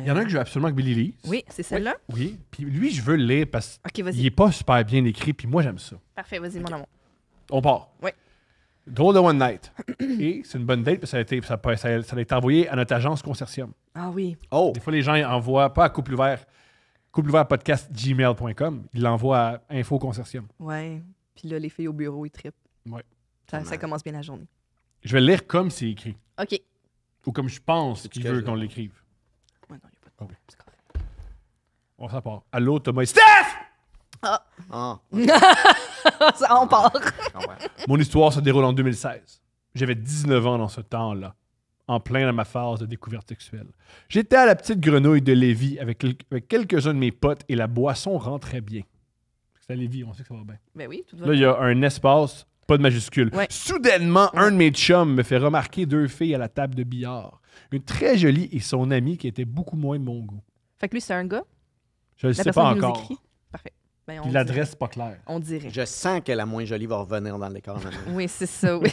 y en a un que je veux absolument que Billy lise. Oui, c'est celle-là? Oui. Puis lui, je veux le lire parce OK, vas-y. qu'il est pas super bien écrit, puis moi, j'aime ça. Parfait, vas-y, mon amour. On part. Oui. Drôle de One Night. Et c'est une bonne date, parce que ça a été envoyé à notre agence Consortium. Ah oui. Oh! Des fois, les gens envoient pas à Couple Ouvert podcast gmail.com. Ils l'envoient à Info Consortium. Ouais. Puis là, les filles au bureau, ils trippent. Ouais. Ça commence bien la journée. Je vais le lire comme c'est écrit. OK. Ou comme je pense C'est qu'il que veut je- qu'on l'écrive. Ouais, non, il n'y a pas de problème. C'est correct. On s'en part. Allô, Thomas et Steph! Ah, On part. Mon histoire se déroule en 2016. J'avais 19 ans dans ce temps-là, en plein dans ma phase de découverte sexuelle. J'étais à la petite grenouille de Lévis avec quelques-uns de mes potes et la boisson rentrait bien. C'est à Lévis, on sait que ça va bien. Ben oui, tout va Là, il y bien. a un espace, pas de majuscule. Ouais. Soudainement, un de mes chums me fait remarquer 2 filles à la table de billard. Une très jolie et son amie qui était beaucoup moins de mon goût. Fait que lui, c'est un gars? Je ne La sais personne pas qui nous encore. écrit? Parfait. Ben, Puis l'adresse, pas claire. On dirait. je sens que la moins jolie va revenir dans le décor maintenant. Oui, c'est ça, oui.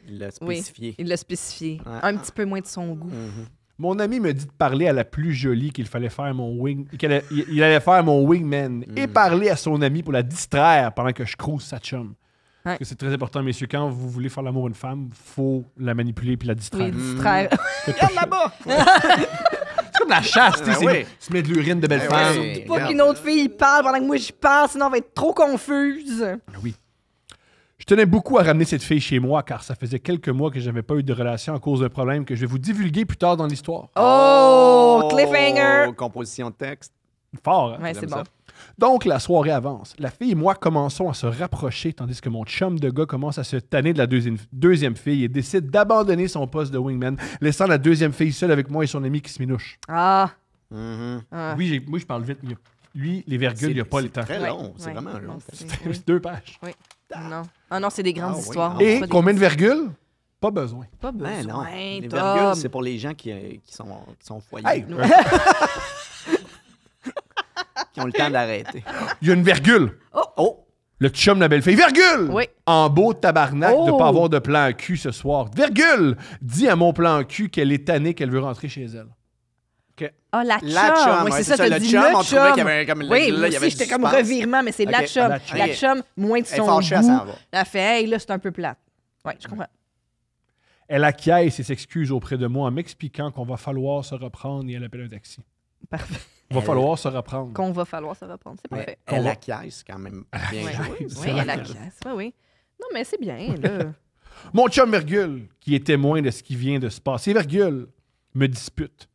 Il l'a Oui. spécifié. Il l'a spécifié. Ouais. Un petit peu moins de son goût. Mhm. Mon ami me dit de parler à la plus jolie qu'il fallait faire mon il allait faire mon wingman et parler à son ami pour la distraire pendant que je crouse sa chum. Parce que c'est très important, messieurs, quand vous voulez faire l'amour à une femme, faut la manipuler puis la distraire. Oui, distraire. Regarde là-bas! C'est comme la chasse, tu sais, Ben c'est- oui. tu mets de l'urine de belle Ben femme. oui. Pas Regarde. qu'une autre fille parle pendant que moi j'y parle, sinon elle va être trop confuse. Oui. Je tenais beaucoup à ramener cette fille chez moi car ça faisait quelques mois que je n'avais pas eu de relation à cause d'un problème que je vais vous divulguer plus tard dans l'histoire. Oh, cliffhanger! Composition de texte. Fort, hein? Ouais, J'aime c'est ça. bon. Donc, la soirée avance. La fille et moi commençons à se rapprocher tandis que mon chum de gars commence à se tanner de la deuxième fille et décide d'abandonner son poste de wingman, laissant la deuxième fille seule avec moi et son ami qui se minouche. Ah. Mhm. Ah. Oui, moi, je parle vite. Mais lui, les virgules, il n'y a pas le temps. Très Ouais, long. C'est ouais. vraiment Non, long. c'est- C'est oui. 2 pages. Oui. Non. Ah non, c'est des grandes Ah oui, histoires. ah Et Pas des combien de grandes- virgules? Pas besoin. Pas besoin. Ben non. Les Tom. virgules, c'est pour les gens qui sont foyers. Hey, Qui ont le temps d'arrêter. il y a une virgule. Oh! Le chum de la belle fille. Virgule! Oui. En beau tabarnak de Oh! pas avoir de plan cul ce soir. Virgule! Dis à mon plan cul qu'elle est tannée, qu'elle veut rentrer chez elle. Ah, la La chum. chum, Oui, ouais, c'est c'est ça, ça, t'as le dit chum, le on trouvait chum. qu'il y avait comme- Oui, là, moi il y aussi, avait j'étais du comme suspense. revirement, mais c'est Ok. la chum. La chum. La Ok. chum, moins de Elle est son fâchée, elle goût. s'en va. Elle fait, hey, là, c'est un peu plate. Oui, je comprends. Elle acquiesce et s'excuse auprès de moi en m'expliquant qu'on va falloir se reprendre et elle appelle un taxi. Parfait. Il va falloir se reprendre. Qu'on va falloir se reprendre. C'est parfait. Elle va- acquiesce quand même bien Ouais. joué. Oui, C'est elle vrai. acquiesce. Oui, oui. Non, mais c'est bien, là. Mon chum virgule, qui est témoin de ce qui vient de se passer, virgule, me dispute,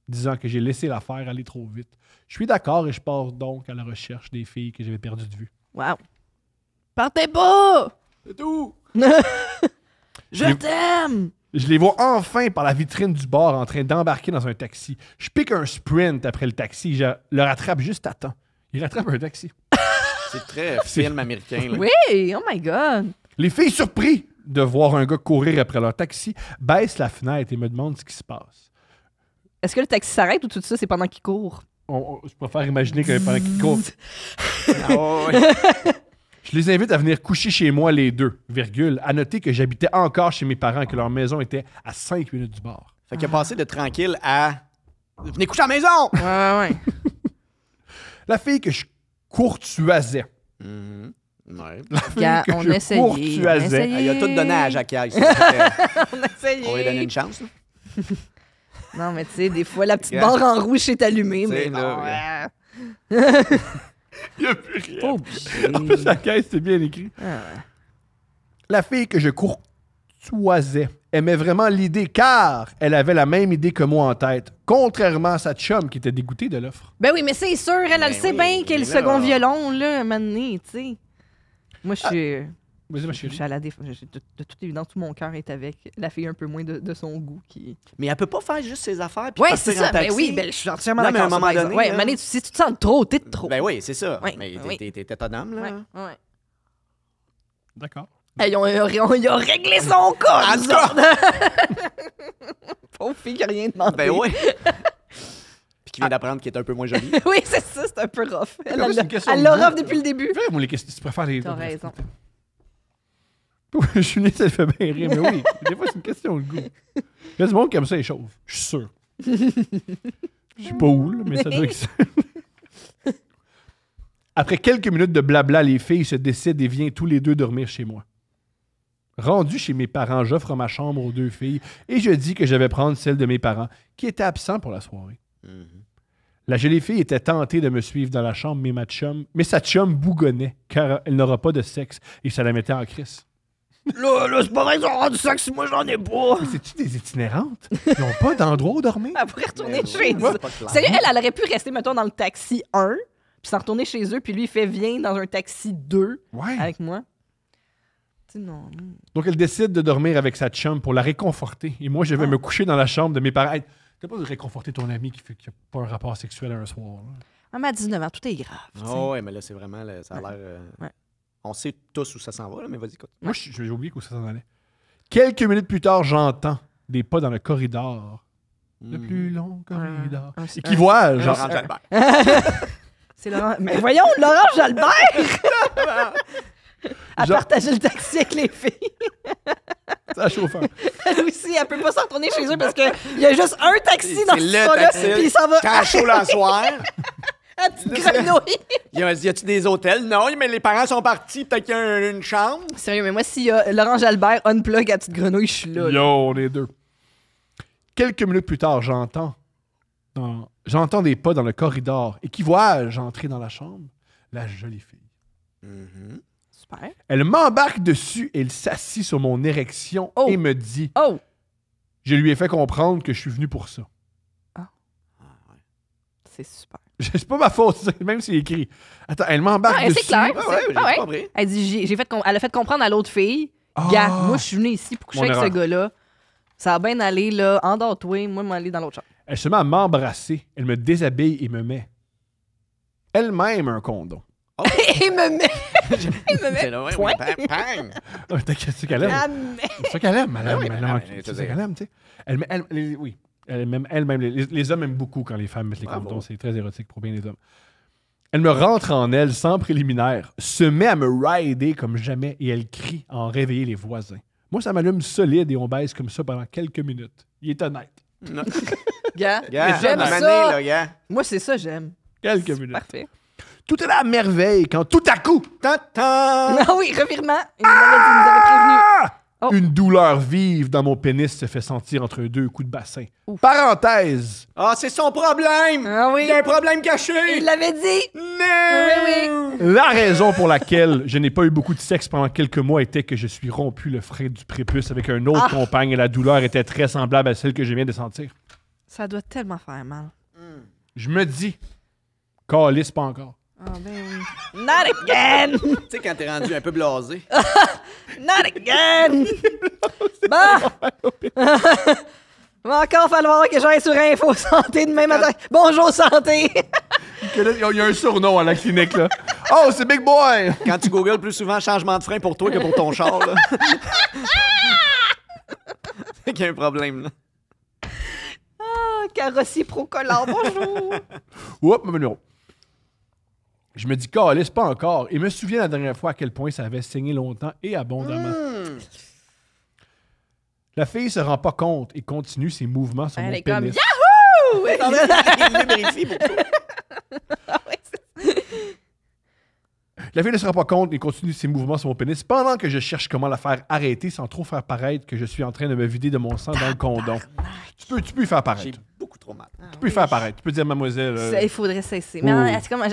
disant que j'ai laissé l'affaire aller trop vite. Je suis d'accord et je pars donc à la recherche des filles que j'avais perdues de vue. Wow. Partez pas! C'est tout! Je Les- t'aime! Je les vois enfin par la vitrine du bar en train d'embarquer dans un taxi. Je pique un sprint après le taxi. Je le rattrape juste à temps. Il rattrape un taxi. C'est très film américain. Là. Oui! Oh my God! Les filles, surpris de voir un gars courir après leur taxi, baissent la fenêtre et me demandent ce qui se passe. Est-ce que le taxi s'arrête ou tout ça, c'est pendant qu'il court? Je préfère imaginer que pendant qu'ils courent. Ah ouais. Je les invite à venir coucher chez moi les deux, virgule, à noter que j'habitais encore chez mes parents et que leur maison était à 5 minutes du bar. Fait qu'il a passé de tranquille à venez coucher à la maison! Ouais. La fille que je courtoisais. Mhm. Ouais. Gars, que on je essayait. courtoisais. Il a tout donné à Jacques. On On essayait. va lui donner une chance. là. Non, mais tu sais, des fois, la petite Yeah. barre en rouge est allumée, Tu sais, mais là, non. Il n'y a plus rien. Faut En plus, la caisse, c'est bien écrit. Ah. La fille que je courtoisais aimait vraiment l'idée car elle avait la même idée que moi en tête, contrairement à sa chum qui était dégoûtée de l'offre. Ben oui, mais c'est sûr, elle Ben le sait oui, bien qu'elle est le mais là- second violon, là, un moment donné, tu sais. Moi, je suis... Vas-y, ma Je chérie. suis à la défense. De toute évidence, tout mon cœur est avec la fille un peu moins de son goût qui. Mais elle peut pas faire juste ses affaires puis Ouais, partir c'est en ça. Mais taxi. oui, ben, je suis entièrement Non, mais d'accord. à un moment sur ça. donné, Ouais, là- à un moment donné, si tu te sens de trop, t'es de trop. Ben oui, c'est ça. Oui, Mais oui. t'es autonome, là. Ouais, ouais. D'accord. Hey, il a réglé son cas, En nous tout cas. autres. Pauvre fille qui a rien demandé. Ben oui. Puis qui vient d'apprendre qu'il est un peu moins joli. Oui, c'est ça, c'est un peu rough. Elle c'est une question elle de l'a goût. rough depuis le début. Fais, moi, les questions, tu préfères les. T'as raison. Julie, ça le fait bien rire, mais oui, des fois, c'est une question de goût. Il y a du monde qui aime ça, les chauves. Je suis sûr. Je sais pas où, là, mais ça doit exister. Après quelques minutes de blabla, les filles se décident et viennent tous les deux dormir chez moi. Rendu chez mes parents, j'offre ma chambre aux deux filles et je dis que je vais prendre celle de mes parents, qui étaient absents pour la soirée. La jolie fille était tentée de me suivre dans la chambre, mais sa chum bougonnait, car elle n'aura pas de sexe, et ça la mettait en crise. Là, c'est pas vrai qu'ils ont du sexe, moi j'en ai pas. Mais c'est-tu des itinérantes? Ils n'ont pas d'endroit où dormir? Elle pourrait retourner chez moi. eux. Sérieux, elle aurait pu rester, mettons, dans le taxi 1, puis s'en retourner chez eux, puis lui, il fait viens dans un taxi 2 Ouais. avec moi. Tu sais, non. Donc, elle décide de dormir avec sa chum pour la réconforter. Et moi, je vais me coucher dans la chambre de mes parents. Hey, t'as pas de réconforter ton ami qui n'a pas un rapport sexuel un soir. Là. Ah, mais à 19 ans, tout est grave. tu sais. Oh, ouais, mais là, c'est vraiment. Là, ça a l'air. Ouais. On sait tous où ça s'en va, là, mais vas-y, écoute. Moi, j'ai oublié où ça s'en allait. Quelques minutes plus tard, j'entends des pas dans le corridor. Le plus long corridor. Et qui voit, genre. Laurent Jalbert. C'est Laurent. Mais voyons, Laurent Jalbert! Elle Genre- partageait le taxi avec les filles. C'est la chauffeur. Elle aussi, elle peut pas s'en retourner chez eux parce qu'il y a juste un taxi dans C'est ce le spot-là, taxi. puis il s'en va Quand chaud le soir, à petite grenouille. y a-tu des hôtels? Non, mais les parents sont partis, peut-être qu'il y a une chambre. Sérieux, mais moi, s'il y a Laurent Jalbert unplug à petite grenouille, je suis là. Yo, on est deux. Quelques minutes plus tard, j'entends des pas dans le corridor. Et qui vois-je entrer dans la chambre? La jolie fille. Super. Elle m'embarque dessus et elle s'assit sur mon érection Oh. et me dit Oh! je lui ai fait comprendre que je suis venu pour ça. C'est super. C'est pas ma faute, c'est même si c'est écrit. Attends, elle m'embarque Ah, dessus. c'est clair. Ah ouais, Ah ouais. pas vrai. Elle dit, elle a fait comprendre à l'autre fille, Ah. gars, moi, je suis venue ici pour coucher Mon avec ce erreur. gars-là. Ça va bien aller, là. Endors-toi, moi, je vais aller dans l'autre chambre. Elle se met à m'embrasser. Elle me déshabille et me met elle-même un condom. Il me met. Il me C'est met. là, ouais, Point. ouais, bang, bang. Ah, c'est ça qu'elle aime. Ah, mais- C'est ça qu'elle aime, madame. oui, madame, mais c'est ça qu'elle aime, tu sais. Oui. Elle-même, les hommes aiment beaucoup quand les femmes mettent les Bravo. condoms. C'est très érotique pour bien les hommes. Elle me rentre en elle sans préliminaire, se met à me rider comme jamais et elle crie à en réveiller les voisins. Moi, ça m'allume solide et on baise comme ça pendant quelques minutes. Il est honnête. Non. Gars, Gars, j'aime à un ça. moment donné, là, gars. Moi, c'est ça, j'aime. Quelques C'est minutes. parfait. Tout est à merveille quand tout à coup, Ta-ta! Ah oui, revirement. Il nous avait prévenu. Oh. une douleur vive dans mon pénis se fait sentir entre deux coups de bassin. Ouf. Parenthèse. Ah, c'est son problème! Ah oui. Il y a un problème caché! Il l'avait dit. Non! La raison pour laquelle je n'ai pas eu beaucoup de sexe pendant quelques mois était que je suis rompu le frein du prépuce avec un autre compagne et la douleur était très semblable à celle que je viens de sentir. Ça doit tellement faire mal. Je me dis, calisse pas encore. Ah ben oui. Not again! Tu sais, quand t'es rendu un peu blasé. Not again! Bon! Va encore falloir que j'aille sur Info Santé demain matin. Bonjour Santé! Il y a un surnom à la clinique, là. Oh, c'est Big Boy! Quand tu googles plus souvent changement de frein pour toi que pour ton char, là. C'est qu'il y a un problème, là. Ah, carrossier Procolor, bonjour! Oups, mon numéro. Je me dis, calisse pas encore. Et me souviens la dernière fois à quel point ça avait saigné longtemps et abondamment. La fille se rend pas compte et continue ses mouvements sur Elle mon est comme pénis. Yahoo! Il lubrifie pour toi. La fille ne se rend pas compte et continue ses mouvements sur mon pénis pendant que je cherche comment la faire arrêter sans trop faire paraître que je suis en train de me vider de mon sang dans le condom. Tu peux y faire J'ai paraître. beaucoup trop mal. Tu peux y faire paraître. Tu peux dire, mademoiselle... Il faudrait cesser. Mais c'est comme,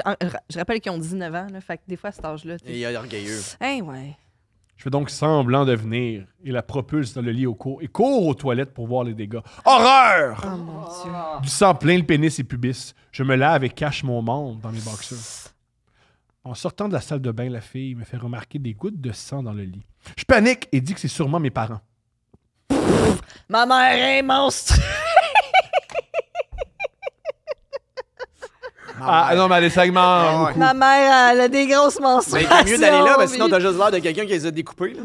je rappelle qu'ils ont 19 ans, là, fait que des fois à cet âge-là. Et il est orgueilleux. Hey, ouais. Je fais donc semblant de venir et la propulse dans le lit au cours et cours aux toilettes pour voir les dégâts. Horreur! Oh mon Dieu. Du sang plein le pénis et pubis. Je me lave et cache mon membre dans mes boxers. En sortant de la salle de bain, la fille me fait remarquer des gouttes de sang dans le lit. Je panique et dis que c'est sûrement mes parents. Ma mère est monstre! Ah non, mais les segments... Ah, ouais. Ma mère, elle a des grosses Mais menstruations. c'est mieux d'aller là, parce que sinon puis- t'as juste l'air de quelqu'un qui les a découpés. Là.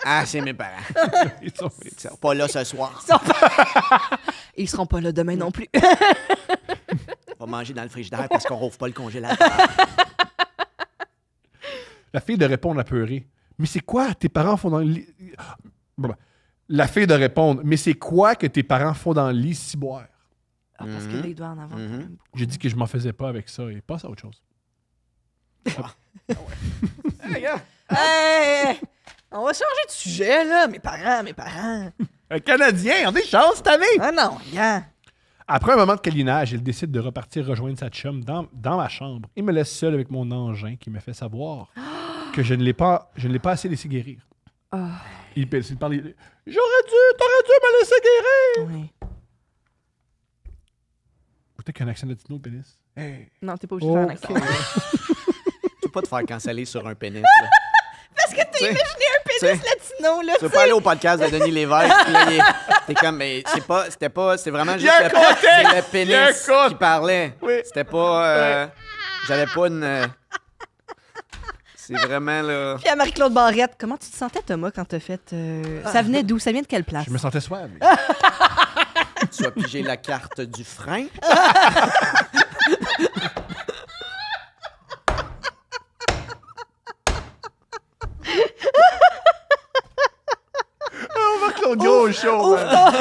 Ah, c'est mes parents. Ils sont- Ils sont pas là ce soir. Ils seront pas là demain non plus. On va manger dans le frigidaire parce qu'on rouvre pas le congélateur. La fille de répondre apeurée. Mais c'est quoi tes parents font dans le lit? Bon, la fille de répondre. Mais c'est quoi que tes parents font dans le lit ciboire? Ah, parce que là, il doit en avoir quand même beaucoup. J'ai dit que je m'en faisais pas avec ça et passe à autre chose. Hey, gars. Hey! On va changer de sujet, là. Mes parents. Un Canadien, on a des chances cette année! Ah non, gars. Après un moment de câlinage, il décide de repartir rejoindre sa chum dans ma chambre. Il me laisse seul avec mon engin qui me fait savoir que je ne l'ai pas assez laissé guérir. Il parle. T'aurais dû me laisser guérir! Oui. Peut-être qu'un accent latino, pénis. Hey. Non, t'es pas obligé de faire un accent. Tu peux pas te faire canceller sur un pénis. Là. Parce que t'as T'sais, imaginé un pénis latino, là, Tu veux pas aller au podcast de Denis Lévesque, puis là, t'es comme, mais c'était vraiment juste un contexte! c'est le Il y a un pénis contexte! qui parlait. Oui. C'était pas, j'avais pas une, c'est vraiment, là, Puis à Marie-Claude Barrette, comment tu te sentais, Thomas, quand t'as fait... Ça venait d'où? Ça vient de quelle place? Je me sentais suave. tu as pigé la carte du frein. Gros show, man.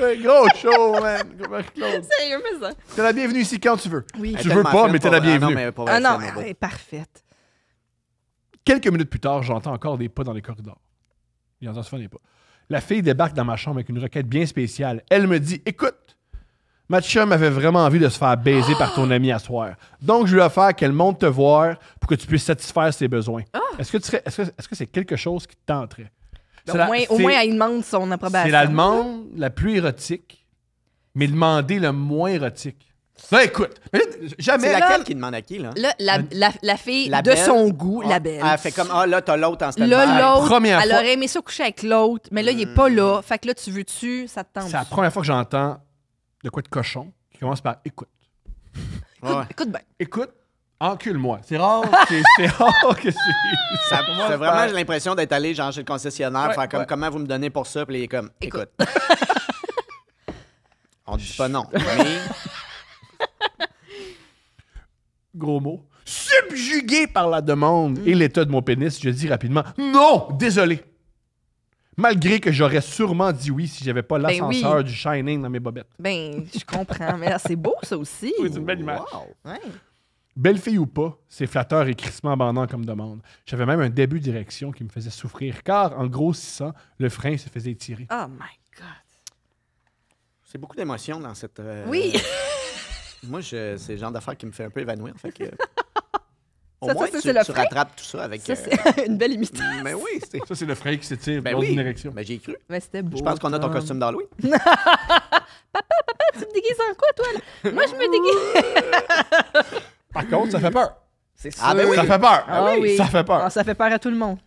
Ouais, gros show, man. Marc-Claude. Sérieux, mais ça. T'es la bienvenue ici quand tu veux. Oui. Tu veux pas, mais t'es la bienvenue. Ah non, elle est parfaite. Quelques minutes plus tard, j'entends encore des pas dans les corridors. Il entend souvent des pas. La fille débarque dans ma chambre avec une requête bien spéciale. Elle me dit, écoute, ma chum avait vraiment envie de se faire baiser par ton ami à soir. Donc, je lui ai offert qu'elle monte te voir pour que tu puisses satisfaire ses besoins. Est-ce que c'est quelque chose qui te tenterait? Au moins, elle demande son approbation. C'est la demande la plus érotique, mais demander le moins érotique. Là, écoute, mais là, jamais... C'est là- laquelle qui demande à qui, là? Là, la fille La de belle? son goût, Ah, la belle. Elle fait comme, là, t'as l'autre en stand-by. Là, l'autre, première elle fois- aurait aimé ça coucher avec l'autre, mais là, il est pas là. Fait que là, tu veux-tu, ça te tente. C'est la première fois que j'entends de quoi de cochon qui commence par « écoute ». Ouais. Écoute bien. Écoute, encule-moi. C'est rare, c'est rare que c'est... Ça, commence c'est vraiment, par- j'ai l'impression d'être allé genre chez le concessionnaire, Ouais, faire comme ouais. comment vous me donnez pour ça, puis il est comme Écoute. écoute. On dit pas non, mais Gros mot. Subjugué par la demande et l'état de mon pénis, je dis rapidement « Non, désolé ». Malgré que j'aurais sûrement dit oui si j'avais pas l'ascenseur oui. du Shining dans mes bobettes. Ben, je comprends, mais là, c'est beau, ça aussi. Oui, c'est une belle image. wow. Ouais. Belle fille ou pas, c'est flatteur et crissement abandonnant comme demande. J'avais même un début d'érection qui me faisait souffrir, car en grossissant, le frein se faisait étirer. Oh my God. C'est beaucoup d'émotions dans cette. Oui. Moi, c'est le genre d'affaire qui me fait un peu évanouir. Fait que, au Ça, moins, ça, tu, c'est le tu frein? rattrapes tout ça avec. Ça, c'est une belle imitation. Mais oui, c'est. Ça, c'est le frein qui s'étire Ben lors oui. d'une érection. Ben, j'ai cru. Mais c'était beau. Je pense qu'on a ton Tom. costume d'Halloween. Tu me déguises en quoi, toi? Là? Moi, je me déguise. Par contre, ça fait peur. C'est sûr. Ah, ben oui. Ça fait peur. Ah oui. Ça fait peur. Ah, ça fait peur à tout le monde.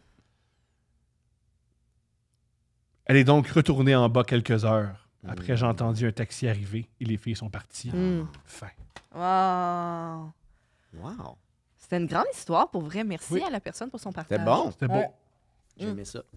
Elle est donc retournée en bas quelques heures. Après, j'ai entendu un taxi arriver et les filles sont parties. Fin. Wow. Wow. C'était une grande histoire, pour vrai. Merci Oui. à la personne pour son partage. C'était bon. C'était beau. Ouais. J'ai aimé ça.